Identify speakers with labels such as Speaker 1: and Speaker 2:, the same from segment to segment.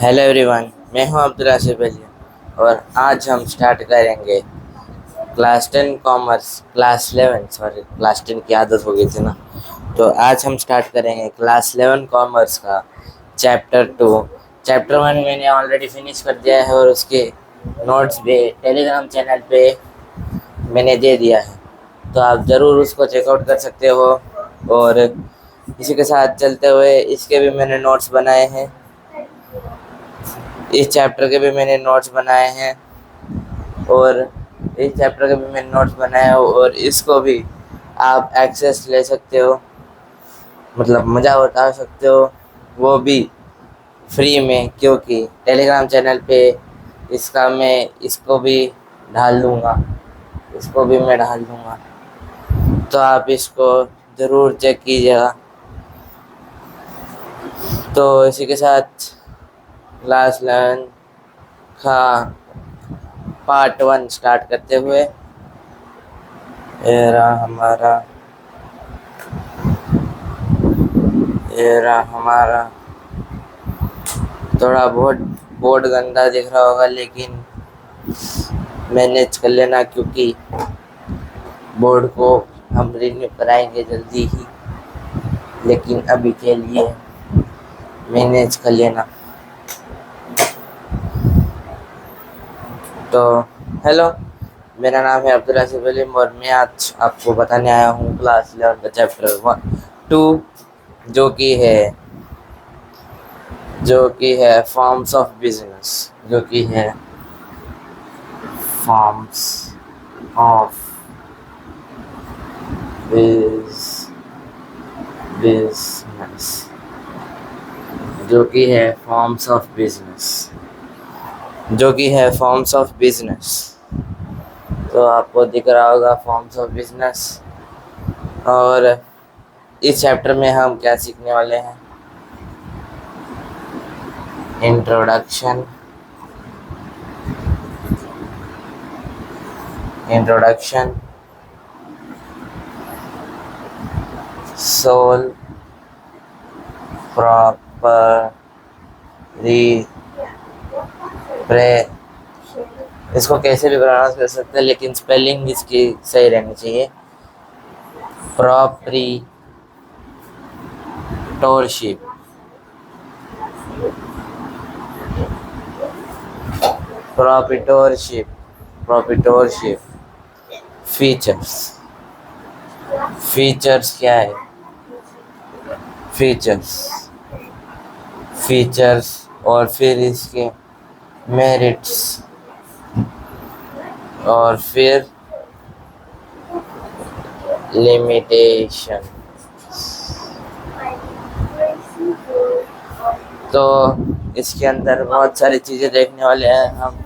Speaker 1: Hello everyone, मैं हूं अब्दुल आसिफ अली और आज हम स्टार्ट करेंगे class 10 commerce class 11 sorry class 10 की आदत हो गई थी ना। तो आज हम स्टार्ट करेंगे क्लास 11 कॉमर्स का चैप्टर 2। चैप्टर 1 मैंने ऑलरेडी फिनिश कर दिया है और उसके नोट्स भी टेलीग्राम चैनल पे मैंने दे दिया है, तो आप ज़रूर उसको चेकआउट कर सकते हो। और इसी के साथ चलते हुए इसके भी मैंने नोट्स बनाए हैं, इस चैप्टर के भी मैंने नोट्स बनाए हैं और इस चैप्टर के भी मैंने नोट्स बनाए हैं और इसको भी आप एक्सेस ले सकते हो, मतलब मज़ा उठा सकते हो, वो भी फ्री में, क्योंकि टेलीग्राम चैनल पे इसको भी डाल दूँगा, इसको भी मैं डाल दूँगा, तो आप इसको ज़रूर चेक कीजिएगा। तो इसी के साथ क्लास 11 का पार्ट 1 स्टार्ट करते हुए ये रहा हमारा थोड़ा बहुत बोर्ड गंदा दिख रहा होगा, लेकिन मैनेज कर लेना, क्योंकि बोर्ड को हम रिन्यू कराएंगे जल्दी ही, लेकिन अभी के लिए मैनेज कर लेना। तो हेलो, मेरा नाम है अब्दुल आसिफ अलीम और मैं आज आपको बताने आया हूँ क्लास 11 का चैप्टर 2, जो कि है फॉर्म्स ऑफ बिजनेस, जो कि है फॉर्म्स ऑफ बिजनेस, जो कि है फॉर्म्स ऑफ बिजनेस, जो कि है फॉर्म्स ऑफ बिजनेस। तो आपको दिख रहा होगा फॉर्म्स ऑफ बिजनेस। और इस चैप्टर में हम क्या सीखने वाले हैं? इंट्रोडक्शन, सोल इसको कैसे भी प्रोनाउंस कर सकते हैं, लेकिन स्पेलिंग इसकी सही रहनी चाहिए। प्रोप्रीटोरशिप, प्रोप्रीटोरशिप। फीचर्स क्या है? फीचर्स और फिर इसके मेरिट्स और फिर लिमिटेशन। तो इसके अंदर बहुत सारी चीज़ें देखने वाले हैं हम।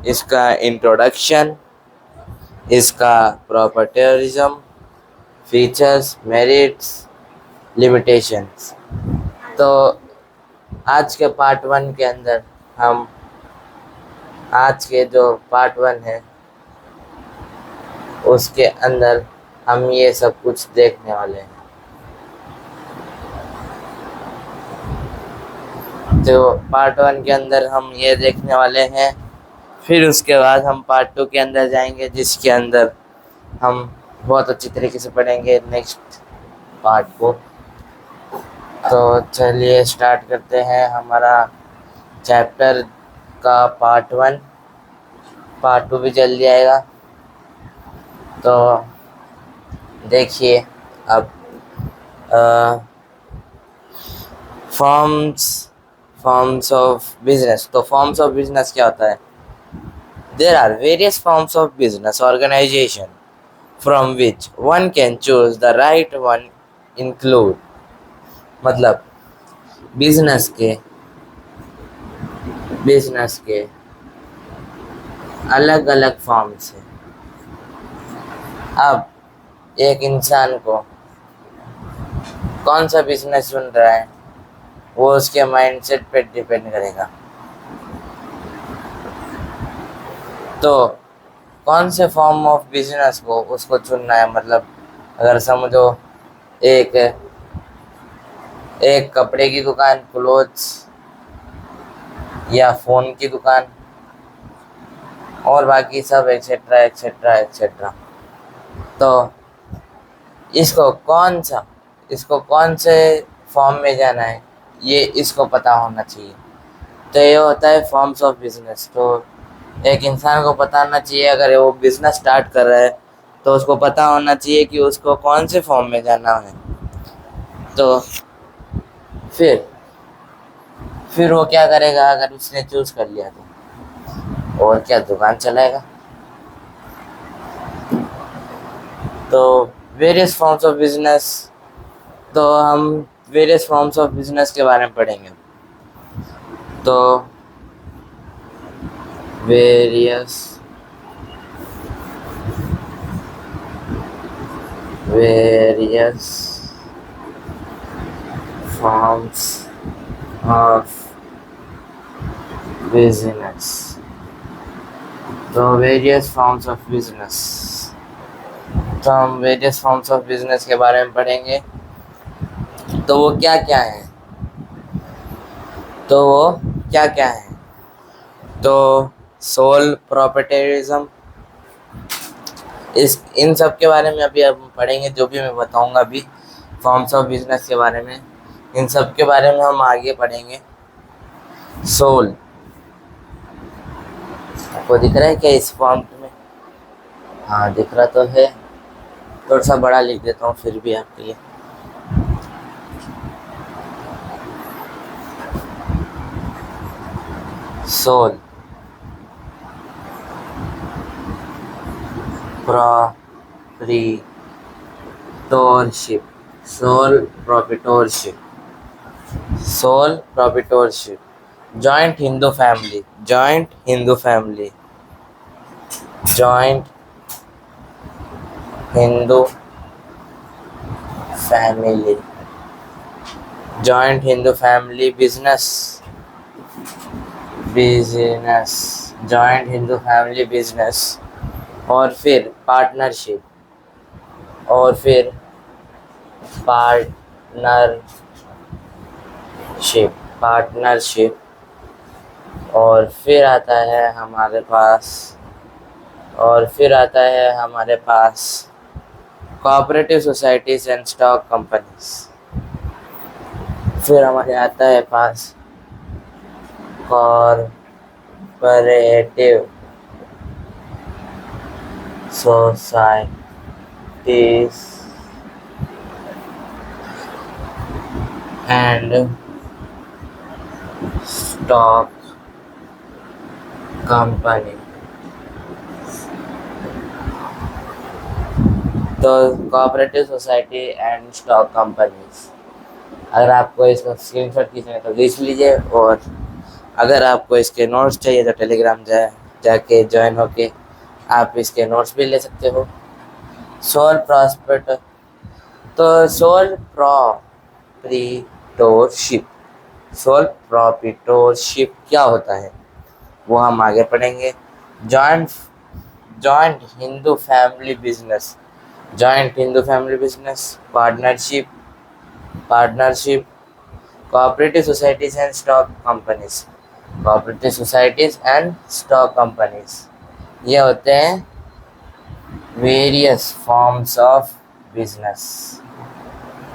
Speaker 1: इसका इंट्रोडक्शन, इसका प्रॉपर्टीरिज्म, फीचर्स, मेरिट्स, लिमिटेशंस। तो आज के पार्ट 1 के अंदर हम आज के जो पार्ट 1 है उसके अंदर हम ये सब कुछ देखने वाले हैं। तो पार्ट 1 के अंदर हम ये देखने वाले हैं, फिर उसके बाद हम पार्ट 2 के अंदर जाएंगे, जिसके अंदर हम बहुत अच्छी तरीके से पढ़ेंगे नेक्स्ट पार्ट को। तो चलिए स्टार्ट करते हैं हमारा चैप्टर का पार्ट 1। पार्ट 2 भी जल्दी आएगा, तो देखिए अब फॉर्म्स ऑफ बिजनेस। तो फॉर्म्स ऑफ बिजनेस क्या होता है? There are various forms of business organisation from which one can choose the right one include. मतलब बिजनेस के अलग अलग फॉर्म्स हैं। अब एक इंसान को कौन सा बिजनेस चुन रहा है, वो उसके माइंडसेट पे डिपेंड करेगा। तो कौन से फॉर्म ऑफ बिजनेस को उसको चुनना है, मतलब अगर समझो एक एक कपड़े की दुकान, क्लोथ्स, या फोन की दुकान, और बाकी सब एक्सेट्रा एक्सेट्रा एक्सेट्रा। तो इसको कौन से फॉर्म में जाना है, ये इसको पता होना चाहिए। तो ये होता है फॉर्म्स ऑफ बिजनेस। तो एक इंसान को पता होना चाहिए, अगर वो बिजनेस स्टार्ट कर रहा है तो उसको पता होना चाहिए कि उसको कौन से फॉर्म में जाना है। तो फिर वो क्या करेगा, अगर उसने चूज कर लिया तो, और क्या, दुकान चलाएगा। तो वेरियस फॉर्म्स ऑफ बिजनेस, तो हम वेरियस फॉर्म्स ऑफ बिजनेस के बारे में पढ़ेंगे। तो वेरियस फॉर्म्स ऑफ बिजनेस। तो वेरियस फॉर्म्स ऑफ बिजनेस, तो हम वेरियस फॉर्म्स ऑफ बिजनेस के बारे में पढ़ेंगे। तो वो क्या क्या है, तो सोल प्रोप्राइटरिज्म, इन सब के बारे में अभी हम पढ़ेंगे। जो भी मैं बताऊंगा अभी फॉर्म्स ऑफ बिजनेस के बारे में, इन सब के बारे में हम आगे पढ़ेंगे। सोल आपको दिख रहा है क्या इस फॉर्म में? हाँ, दिख रहा तो है। थोड़ा सा बड़ा लिख देता हूँ फिर भी आपके लिए। Sole proprietorship, joint Hindu family, joint Hindu family business, joint Hindu family business, और फिर पार्टनरशिप, और फिर आता है हमारे पास cooperative societies and stock companies. फिर हमारे आता है पास corporative societies and stock company. तो cooperative society and stock companies, अगर आपको इसका स्क्रीनशॉट खींचना है तो खींच लीजिए, और अगर आपको इसके नोट्स चाहिए तो टेलीग्राम जाके ज्वाइन होके आप इसके नोट्स भी ले सकते हो। सोल प्रोप्राइटरशिप क्या होता है वो हम आगे पढ़ेंगे। Joint Hindu family business, partnership, cooperative societies and stock companies, ये होते हैं वेरियस फॉर्म्स ऑफ बिजनेस।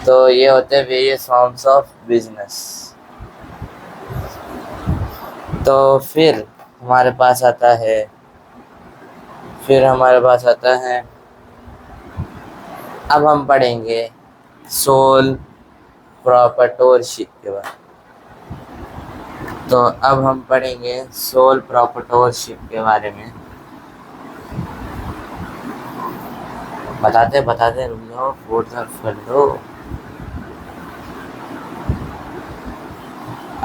Speaker 1: तो ये होते हैं वेरियस फॉर्म्स ऑफ बिजनेस। तो फिर हमारे पास आता है, अब हम पढ़ेंगे सोल प्रोप्राइटरशिप के बारे में। तो अब हम पढ़ेंगे सोल प्रोप्राइटरशिप के बारे में। बताते रुक जाओ, फोर्थ कर दो।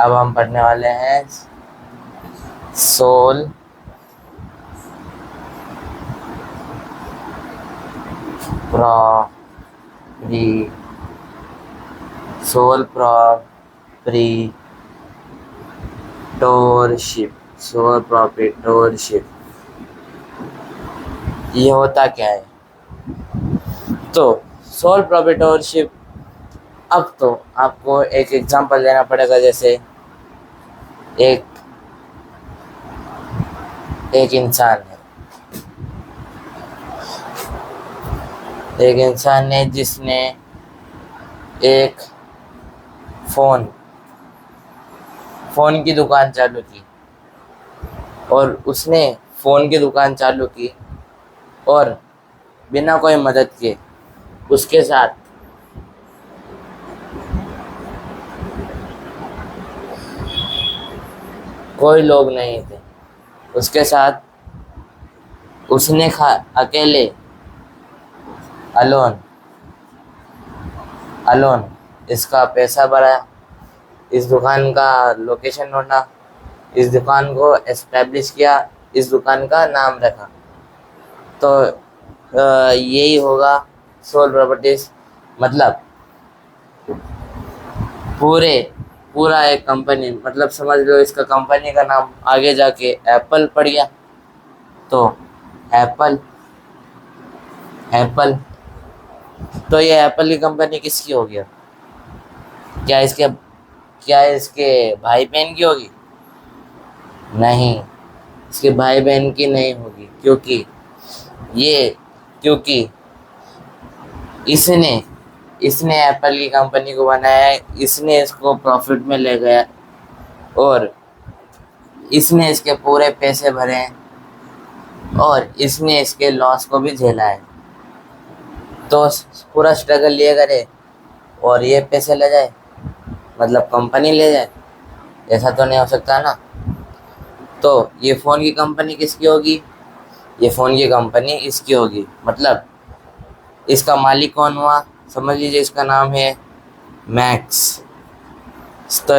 Speaker 1: अब हम पढ़ने वाले हैं सोल प्रोप्राइटरशिप, ये होता क्या है? तो सोल प्रोप्राइटरशिप अब तो आपको एक एग्जांपल देना पड़ेगा, जैसे एक एक इंसान है, एक इंसान है जिसने एक फोन फोन की दुकान चालू की, और उसने फोन की दुकान चालू की और बिना कोई मदद के उसके साथ कोई लोग नहीं थे। उसके साथ उसने अकेले अलोन अलोन इसका पैसा भरा, इस दुकान का लोकेशन ढूंढा, इस दुकान को एस्टेब्लिश किया, इस दुकान का नाम रखा। तो यही होगा सोल प्रॉपर्टीज। मतलब पूरा एक कंपनी, मतलब समझ लो इसका कंपनी का नाम आगे जाके एप्पल पड़ गया, तो एप्पल एप्पल तो ये एप्पल की कंपनी किसकी होगी? क्या इसके क्या इसके भाई बहन की होगी? नहीं, इसके भाई बहन की नहीं होगी, क्योंकि इसने इसने एप्पल की कंपनी को बनाया है, इसने इसको प्रॉफिट में ले गया और इसने इसके पूरे पैसे भरे हैं और इसने इसके लॉस को भी झेला है। तो पूरा स्ट्रगल ये करे और ये पैसे ले जाए, मतलब कंपनी ले जाए, ऐसा तो नहीं हो सकता ना। तो ये फ़ोन की कंपनी किसकी होगी? ये फ़ोन की कंपनी इसकी होगी। मतलब इसका मालिक कौन हुआ? समझ लीजिए इसका नाम है मैक्स। तो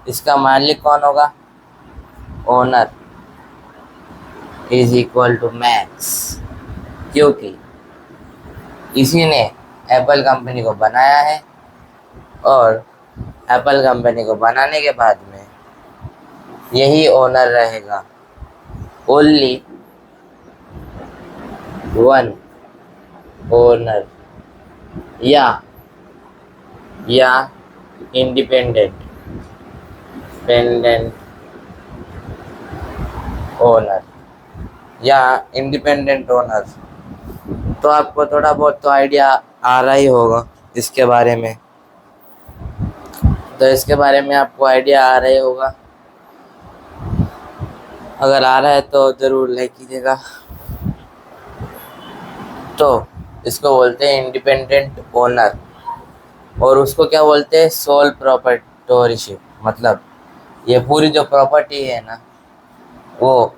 Speaker 1: इसका मालिक कौन होगा? Owner is equal to Max, क्योंकि इसी ने एप्पल कंपनी को बनाया है और एप्पल कंपनी को बनाने के बाद में यही ओनर रहेगा। ओनली वन ओनर या इंडिपेंडेंट ओनर या इंडिपेंडेंट ओनर। तो आपको थोड़ा बहुत तो आइडिया आ रहा ही होगा इसके बारे में। तो इसके बारे में आपको आइडिया आ रहा ही होगा। अगर आ रहा है तो ज़रूर लाइक कीजिएगा। तो इसको बोलते हैं इंडिपेंडेंट ओनर, और उसको क्या बोलते हैं? सोल प्रॉपर्टोरशिप। मतलब ये पूरी जो प्रॉपर्टी है ना, वो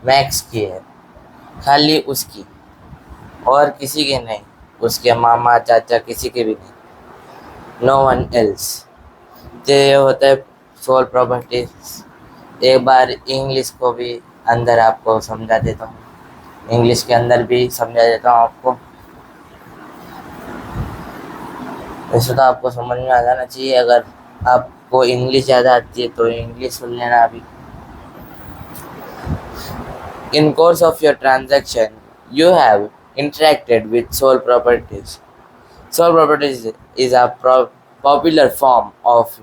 Speaker 1: मैक्स की है, खाली उसकी, और किसी की नहीं, उसके मामा चाचा किसी के भी नहीं, नो वन एल्स। तो ये होता है सोल प्रॉपर्टीज। एक बार इंग्लिश को भी अंदर आपको समझा देता हूँ, इंग्लिश के अंदर भी समझा देता हूँ आपको। वैसे तो आपको समझ में आ जाना चाहिए, अगर आपको इंग्लिश ज़्यादा आती है तो इंग्लिश सुन लेना अभी। In course of your transaction, you have interacted with sole properties. Sole properties is a popular form of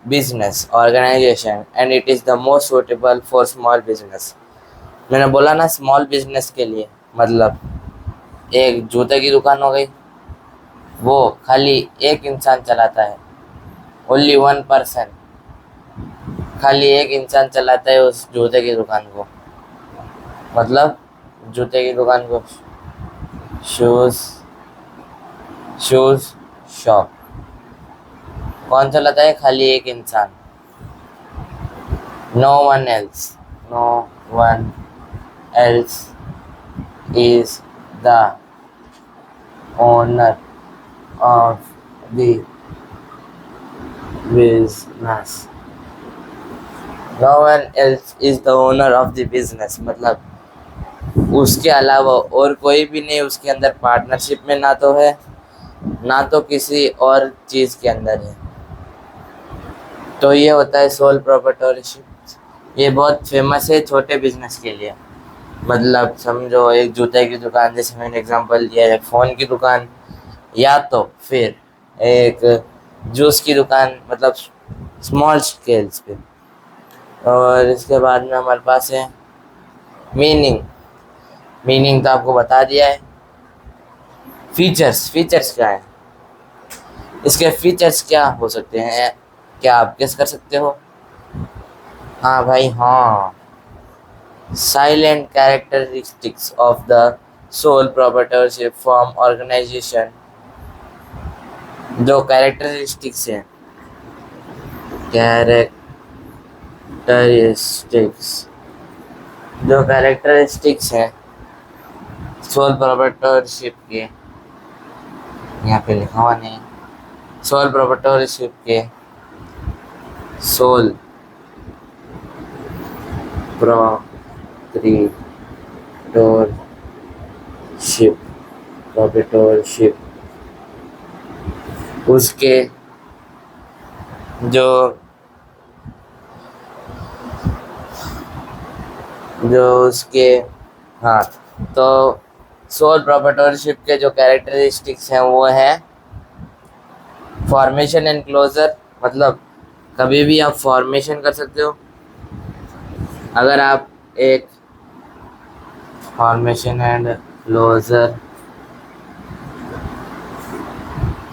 Speaker 1: business organization and it is the most suitable for small business. मैंने बोला ना small business के लिए, मतलब एक जूते की दुकान हो गई, वो खाली एक इंसान चलाता है, ओनली वन पर्सन, खाली एक इंसान चलाता है उस जूते की दुकान को। मतलब जूते की दुकान को, शूज़ शॉप कौन चलाता है? खाली एक इंसान, no one else is the owner of the business. No one else is the owner of the business, मतलब उसके अलावा और कोई भी नहीं उसके अंदर पार्टनरशिप में ना तो है, ना तो किसी और चीज़ के अंदर है। तो ये होता है सोल प्रॉपर्टरशिप। ये बहुत फेमस है छोटे बिजनेस के लिए। मतलब समझो एक जूते की दुकान, जैसे मैंने एग्जांपल दिया है, फ़ोन की दुकान, या तो फिर एक जूस की दुकान, मतलब स्मॉल स्केल्स पे। और इसके बाद में हमारे पास है मीनिंग। मीनिंग तो आपको बता दिया है। फीचर्स, फीचर्स क्या है? इसके फीचर्स क्या हो सकते हैं, क्या आप गेस कर सकते हो? हाँ भाई हाँ, salient characteristics of the sole proprietorship form organisation. जो कैरेक्टरिस्टिक्स हैं, कैरेक्टरिस्टिक्स, जो कैरेक्टरिस्टिक्स हैं सोल प्रोप्राइटरशिप के, यहाँ पे लिखा हुआ नहीं, सोल प्रोप्राइटरशिप के, सोल प्रोप्राइटरशिप, प्रोप्राइटरशिप उसके जो जो उसके हाँ, तो सोल प्रोप्राइटरशिप के जो कैरेक्टरिस्टिक्स हैं वो है फॉर्मेशन एंड क्लोजर, मतलब कभी भी आप फॉर्मेशन कर सकते हो। अगर आप एक फॉर्मेशन एंड क्लोजर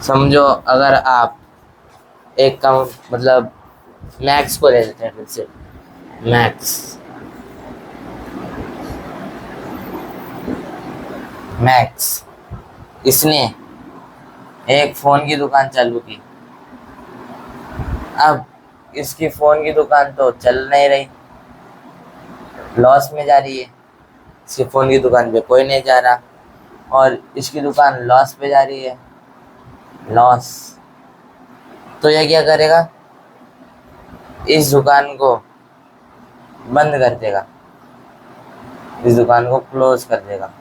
Speaker 1: समझो, अगर आप एक का मतलब मैक्स को ले लेते हैं, फिर से मैक्स, मैक्स इसने एक फ़ोन की दुकान चालू की। अब इसकी फ़ोन की दुकान तो चल नहीं रही, लॉस में जा रही है। इसकी फ़ोन की दुकान पे कोई नहीं जा रहा और इसकी दुकान लॉस पे जा रही है, लॉस। तो यह क्या करेगा, इस दुकान को बंद कर देगा, इस दुकान को क्लोज कर देगा।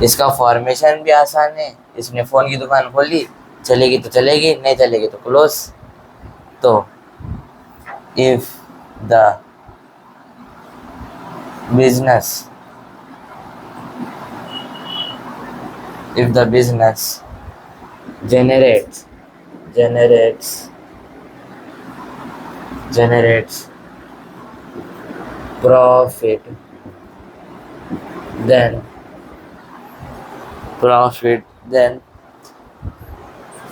Speaker 1: इसका फॉर्मेशन भी आसान है, इसने फ़ोन की दुकान खोली, चलेगी तो चलेगी, नहीं चलेगी तो क्लोज। तो if the business generates profit, then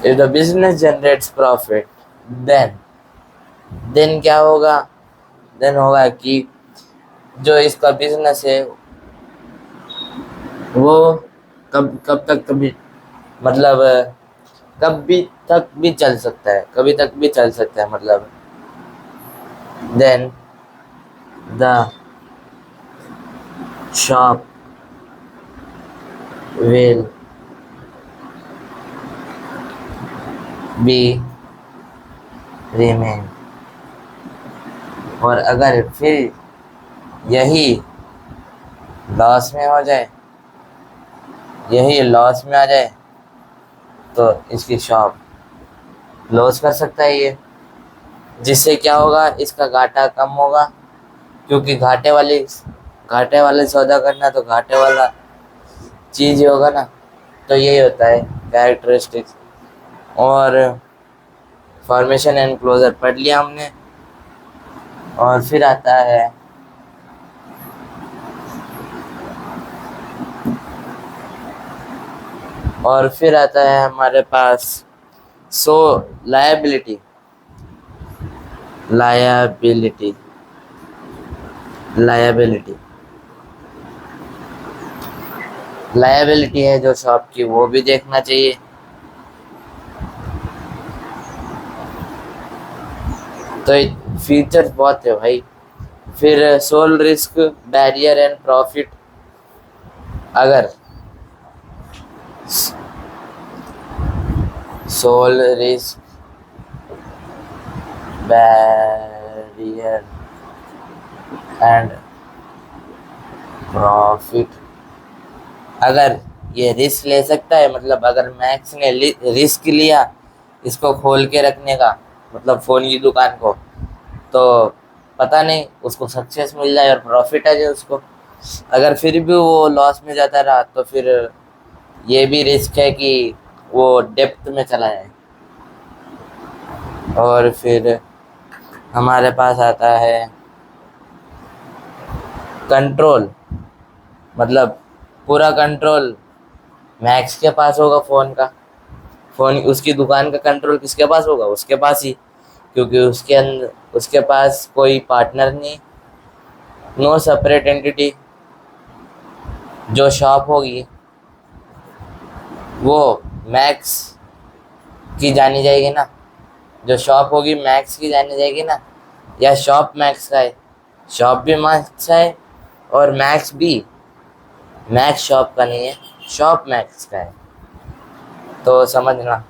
Speaker 1: if the business generates profit, then क्या होगा, then होगा कि जो इसका बिजनेस है वो कब तक कभी मतलब कभी तक भी चल सकता है, कभी तक भी चल सकता है, मतलब then the shop will be remain। और अगर फिर यही लॉस में हो जाए, यही लॉस में आ जाए, तो इसकी शॉप क्लोज कर सकता है ये, जिससे क्या होगा, इसका घाटा कम होगा, क्योंकि घाटे वाले सौदा करना तो घाटे वाला चीज़ ही होगा ना। तो यही होता है कैरेक्टरिस्टिक्स। और फॉर्मेशन एंड क्लोजर पढ़ लिया हमने। और फिर आता है हमारे पास लायबिलिटी है जो शॉप की, वो भी देखना चाहिए। तो फीचर्स बहुत है भाई। फिर sole risk, bearer and profit. अगर sole risk, bearer and profit, अगर ये रिस्क ले सकता है, मतलब अगर मैक्स ने रिस्क लिया इसको खोल के रखने का, मतलब फ़ोन की दुकान को, तो पता नहीं उसको सक्सेस मिल जाए और प्रॉफिट आ जाए उसको। अगर फिर भी वो लॉस में जाता रहा तो फिर ये भी रिस्क है कि वो डेप्थ में चला जाए। और फिर हमारे पास आता है कंट्रोल, मतलब पूरा कंट्रोल मैक्स के पास होगा फ़ोन का। फ़ोन उसकी दुकान का कंट्रोल किसके पास होगा? उसके पास ही, क्योंकि उसके पास कोई पार्टनर नहीं, नो सेपरेट एंटिटी। जो शॉप होगी वो मैक्स की जानी जाएगी ना, जो शॉप होगी मैक्स की जानी जाएगी ना, या शॉप मैक्स का है? शॉप भी मैक्स का है और मैक्स भी, मैक्स शॉप का नहीं है, शॉप मैक्स का है। तो समझना,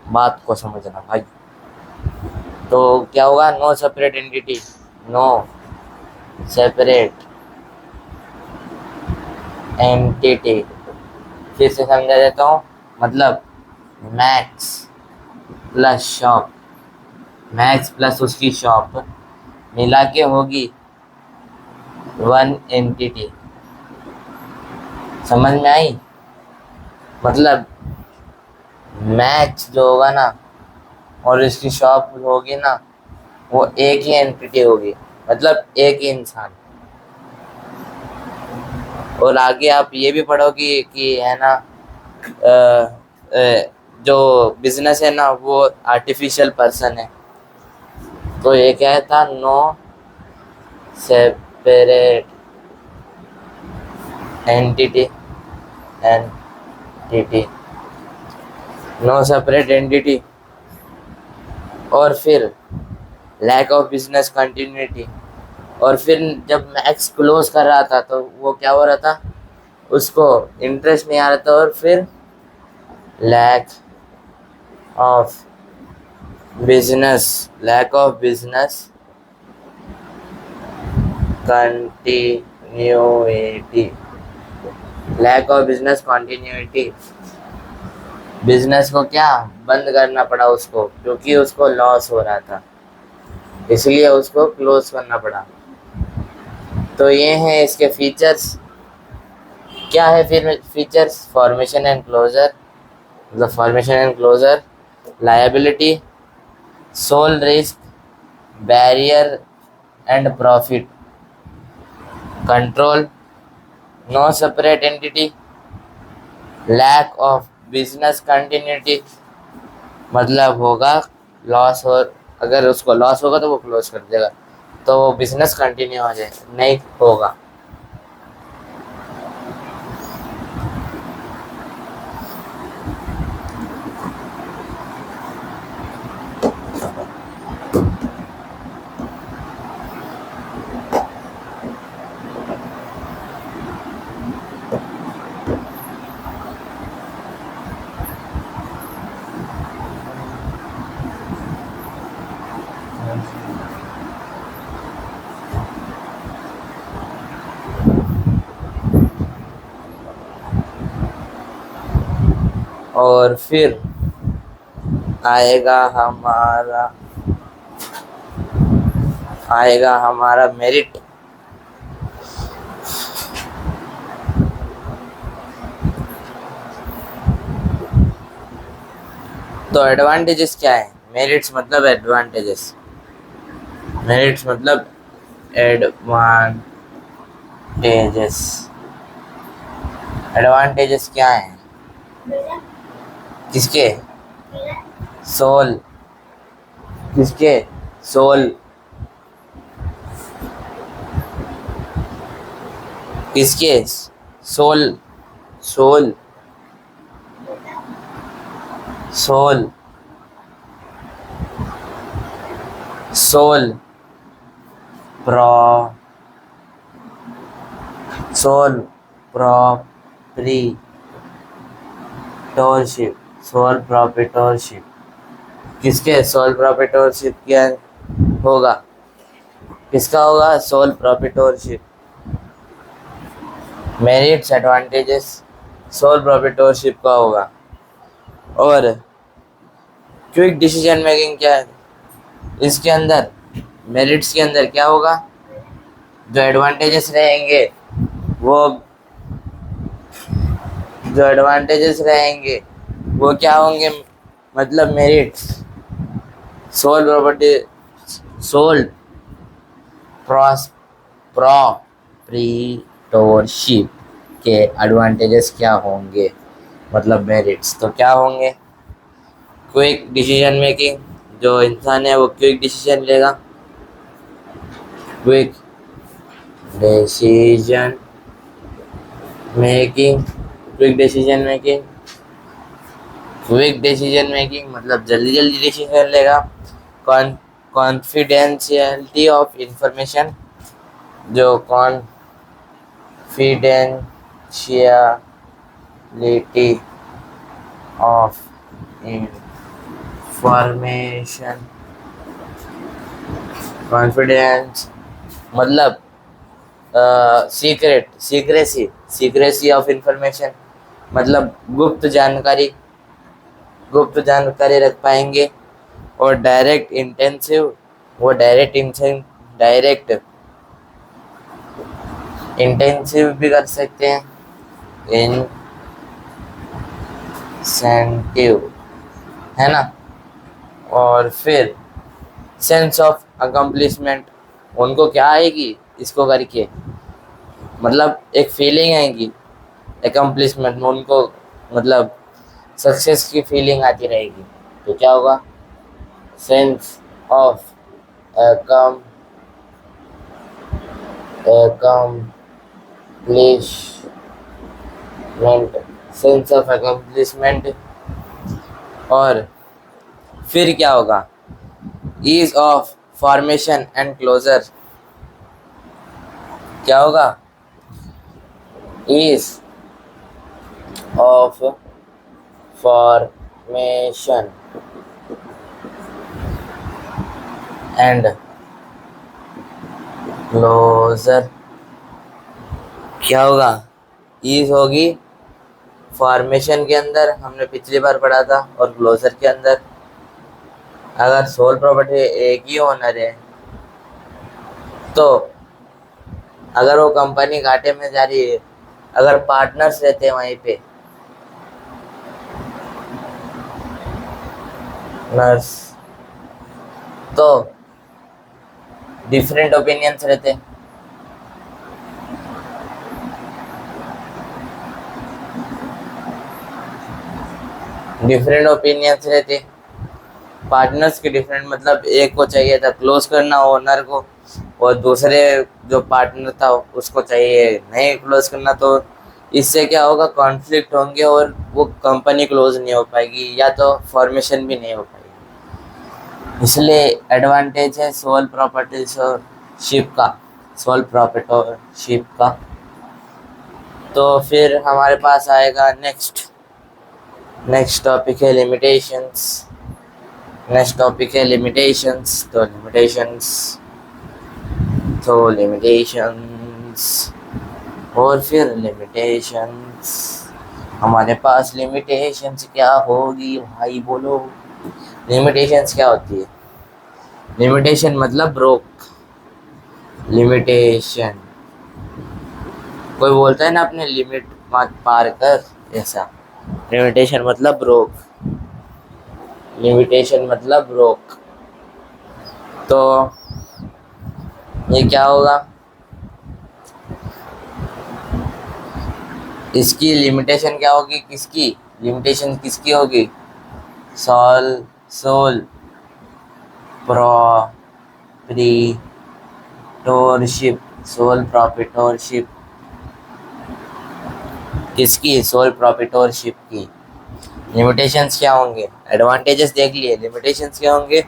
Speaker 1: बात को समझना भाई। तो क्या होगा? No separate entity, no separate entity. फिर से समझा देता हूँ, मतलब Max plus shop, Max plus उसकी शॉप मिला के होगी वन एंटिटी। समझ में आई? मतलब मैक्स जो होगा ना और इसकी शॉप होगी ना, वो एक ही एंटिटी होगी, मतलब एक ही इंसान। और आगे आप ये भी पढ़ोगे कि है ना, जो बिजनेस है ना वो आर्टिफिशियल पर्सन है। तो ये क्या था? No separate entity, entity, no separate entity. और फिर लैक ऑफ बिजनेस कंटिन्यूटी। और फिर जब मैक्स क्लोज कर रहा था तो वो क्या हो रहा था? उसको इंटरेस्ट नहीं आ रहा था, और फिर lack of business, lack of business continuity, lack of business continuity. Business को क्या बंद करना पड़ा उसको, क्योंकि उसको लॉस हो रहा था, इसलिए उसको क्लोज करना पड़ा। तो ये हैं इसके फीचर्स। क्या है फिर फीचर्स? फॉर्मेशन एंड क्लोजर, मतलब formation and closure, liability, sole risk, bearer and profit, control, no separate entity, lack of business continuity, मतलब होगा लॉस, और अगर उसको लॉस होगा तो वो क्लोज कर देगा, तो वो बिजनेस कंटिन्यू हो जाए नहीं होगा। और फिर आएगा हमारा मेरिट। तो एडवांटेजेस क्या है? मेरिट्स मतलब एडवांटेजेस, मेरिट्स मतलब एडवांटेजेस। एडवांटेजेस क्या है? किसके? सोल, किसके? सोल, किसके? Sole, sole, sole, sole pro, sole proprietorship, sole proprietorship. किसके? सोल प्रोप्रीटोरशिप क्या होगा? किसका होगा? Sole proprietorship. Merits advantages sole proprietorship का होगा। और क्विक डिसीजन मेकिंग क्या है इसके अंदर? मेरिट्स के अंदर क्या होगा? जो एडवांटेजेस रहेंगे वो, जो एडवांटेजेस रहेंगे वो क्या होंगे? मतलब मेरिट्स, सोल प्रॉपर्टी, सोल प्रॉप्रीटोरशिप के एडवांटेजेस क्या होंगे, मतलब मेरिट्स तो क्या होंगे? क्विक डिसीजन मेकिंग, जो इंसान है वो क्विक डिसीजन लेगा। Quick decision making, quick decision making, quick decision making मतलब जल्दी जल्दी डिसीजन लेगा। कॉन्फिडेंशियलिटी ऑफ इंफॉर्मेशन, जो कॉन्फिडेंशियलिटी ऑफ इंफॉर्मेशन, कॉन्फिडेंस मतलब सीक्रेसी ऑफ इंफॉर्मेशन मतलब गुप्त जानकारी रख पाएंगे। और डायरेक्ट इंटेंसिव भी कर सकते हैं, इंसेंटिव, है ना। और फिर सेंस ऑफ अकम्प्लिशमेंट, उनको क्या आएगी इसको करके, मतलब एक फीलिंग आएगी अकम्प्लिशमेंट में उनको, मतलब सक्सेस की फीलिंग आती रहेगी। तो क्या होगा? Sense of accomplishment, sense of accomplishment. और फिर क्या होगा? Ease of formation and closure, क्या होगा? Ease of formation and closure, क्या होगा? ईज होगी फॉर्मेशन के अंदर, हमने पिछली बार पढ़ा था, और क्लोजर के अंदर। अगर सोल प्रॉपर्टी एक ही ओनर है तो अगर वो कंपनी घाटे में जा रही है, अगर पार्टनर्स रहते हैं वहीं पे, नर्स, तो डिफरेंट ओपिनियंस रहते हैं। पार्टनर्स के डिफरेंट, मतलब एक को चाहिए था क्लोज करना ओनर को, और दूसरे जो पार्टनर था उसको चाहिए नहीं क्लोज करना। तो इससे क्या होगा? कॉन्फ्लिक्ट होंगे और वो कंपनी क्लोज नहीं हो पाएगी, या तो फॉर्मेशन भी नहीं हो पाएगी। इसलिए एडवांटेज है सोल प्रॉपर्टीशिप का। तो फिर हमारे पास आएगा नेक्स्ट टॉपिक है लिमिटेशंस। और फिर लिमिटेशंस, हमारे पास लिमिटेशंस क्या होगी भाई, बोलो। लिमिटेशंस क्या होती है? लिमिटेशन मतलब ब्रोक। लिमिटेशन, कोई बोलता है ना अपने लिमिट मत पार कर, ऐसा। लिमिटेशन मतलब ब्रोक। तो ये क्या होगा? इसकी लिमिटेशन क्या होगी? लिमिटेशन किसकी होगी? सोल प्रॉप्रीटोरशिप किसकी? सोल प्रॉप्रीटोरशिप की। लिमिटेशंस क्या होंगे? एडवांटेजेस देख लिए, लिमिटेशंस क्या होंगे?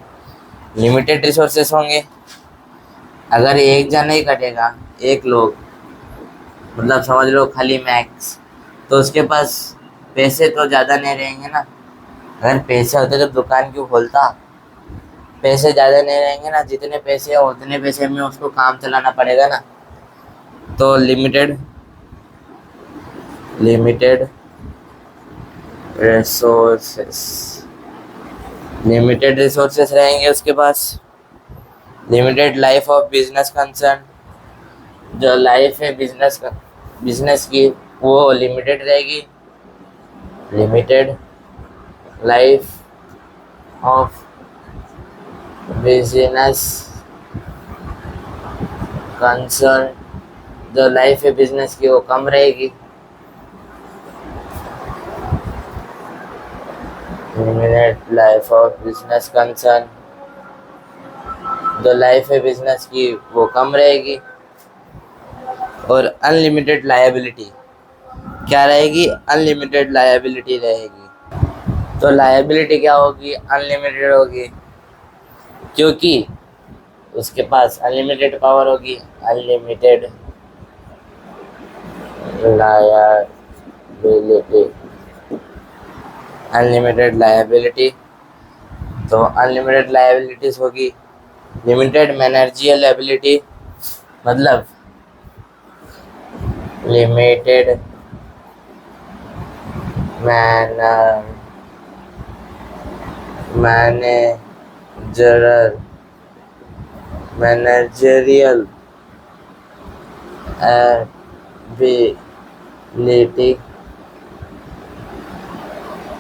Speaker 1: लिमिटेड रिसोर्सेस होंगे। अगर एक जना ही कटेगा, एक लोग, मतलब समझ लो खाली मैक्स, तो उसके पास पैसे तो ज़्यादा नहीं रहेंगे ना। अगर पैसे होते तो दुकान क्यों खोलता? पैसे ज़्यादा नहीं रहेंगे ना, जितने पैसे हो उतने पैसे में उसको काम चलाना पड़ेगा ना। तो लिमिटेड रिसोर्सेस रहेंगे उसके पास। Limited life of business concern, जो लाइफ है बिजनेस की वो लिमिटेड रहेगी। Limited life of business concern, जो लाइफ है बिजनेस की वो कम रहेगी। Limited life of business concern, जो लाइफ है बिजनेस की वो कम रहेगी। और अनलिमिटेड लायबिलिटी क्या रहेगी? अनलिमिटेड लायबिलिटी रहेगी। तो लायबिलिटी क्या होगी? अनलिमिटेड होगी, क्योंकि उसके पास अनलिमिटेड पावर होगी। अनलिमिटेड लायबिलिटी, अनलिमिटेड लायबिलिटी, तो अनलिमिटेड लायबिलिटीज होगी। लिमिटेड मैनेजरियल एबिलिटी, मतलब लिमिटेड मैनेजरियल एबिलिटी,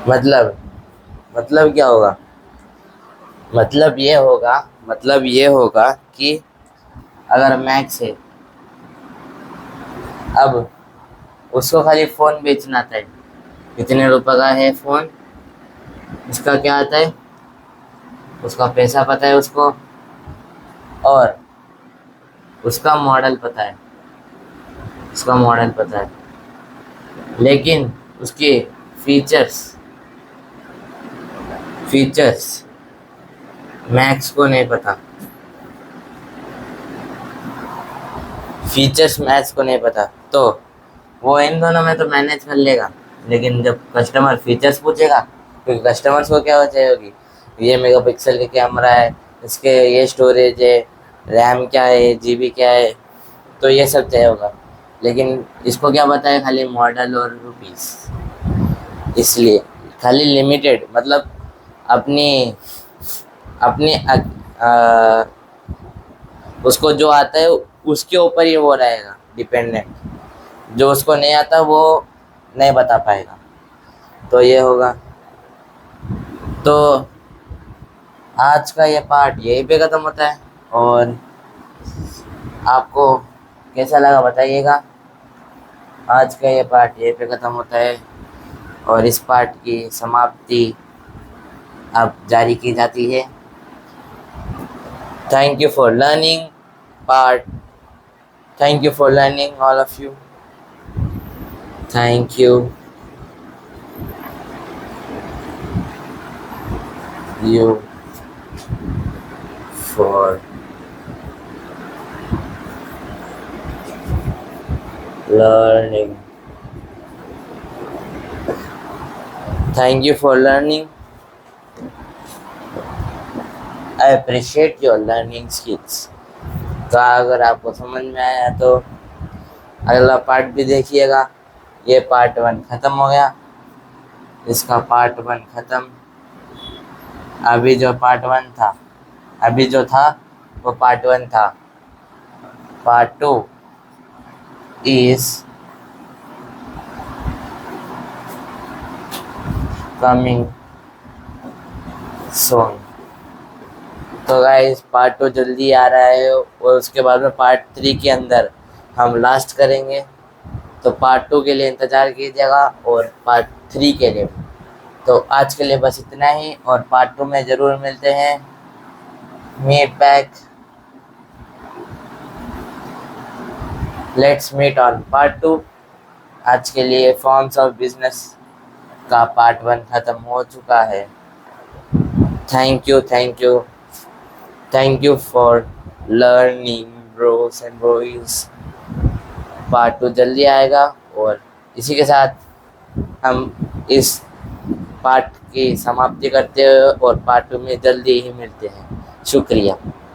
Speaker 1: मतलब क्या होगा? मतलब ये होगा कि अगर मैक्स है, अब उसको खाली फ़ोन बेचना था। कितने रुपए का है फ़ोन, इसका क्या आता है, उसका पैसा पता है उसको, और उसका मॉडल पता है, लेकिन उसके फीचर्स मैक्स को नहीं पता। तो वो इन दोनों में तो मैनेज कर लेगा, लेकिन जब कस्टमर फीचर्स पूछेगा, क्योंकि कस्टमर्स को क्या हो जाएगी, ये मेगापिक्सल का कैमरा है, इसके ये स्टोरेज है, रैम क्या है, जीबी क्या है, तो ये सब चाहिए होगा। लेकिन इसको क्या पता है? खाली मॉडल और रुपीस। इसलिए खाली लिमिटेड, मतलब अपनी अपनी उसको जो आता है उसके ऊपर ही वो रहेगा डिपेंडेंट। जो उसको नहीं आता वो नहीं बता पाएगा। तो ये होगा। तो आज का ये पार्ट यहीं पे ख़त्म होता है, और आपको कैसा लगा बताइएगा। आज का ये पार्ट यहीं पे ख़त्म होता है, और इस पार्ट की समाप्ति अब जारी की जाती है। Thank you for learning part, thank you for learning all of you, thank you for learning. Thank you for learning. I appreciate your learning skills. तो अगर आपको समझ में आया तो अगला पार्ट भी देखिएगा। ये पार्ट 1 ख़त्म हो गया, इसका पार्ट 1 ख़त्म। अभी जो पार्ट 1 था, अभी जो था वो पार्ट 1 था। Part 2 is coming soon। तो गाइस पार्ट 2 जल्दी आ रहा है, और उसके बाद में पार्ट 3 के अंदर हम लास्ट करेंगे। तो पार्ट 2 के लिए इंतज़ार कीजिएगा, और पार्ट 3 के लिए। तो आज के लिए बस इतना ही, और पार्ट 2 में ज़रूर मिलते हैं। Meet back, let's meet on part 2। आज के लिए फॉर्म्स ऑफ बिजनेस का पार्ट 1 ख़त्म हो चुका है। Thank you for learning bros and broies. Part 2 जल्दी आएगा, और इसी के साथ हम इस पार्ट की समाप्ति करते हैं, और पार्ट 2 में जल्दी ही मिलते हैं। शुक्रिया।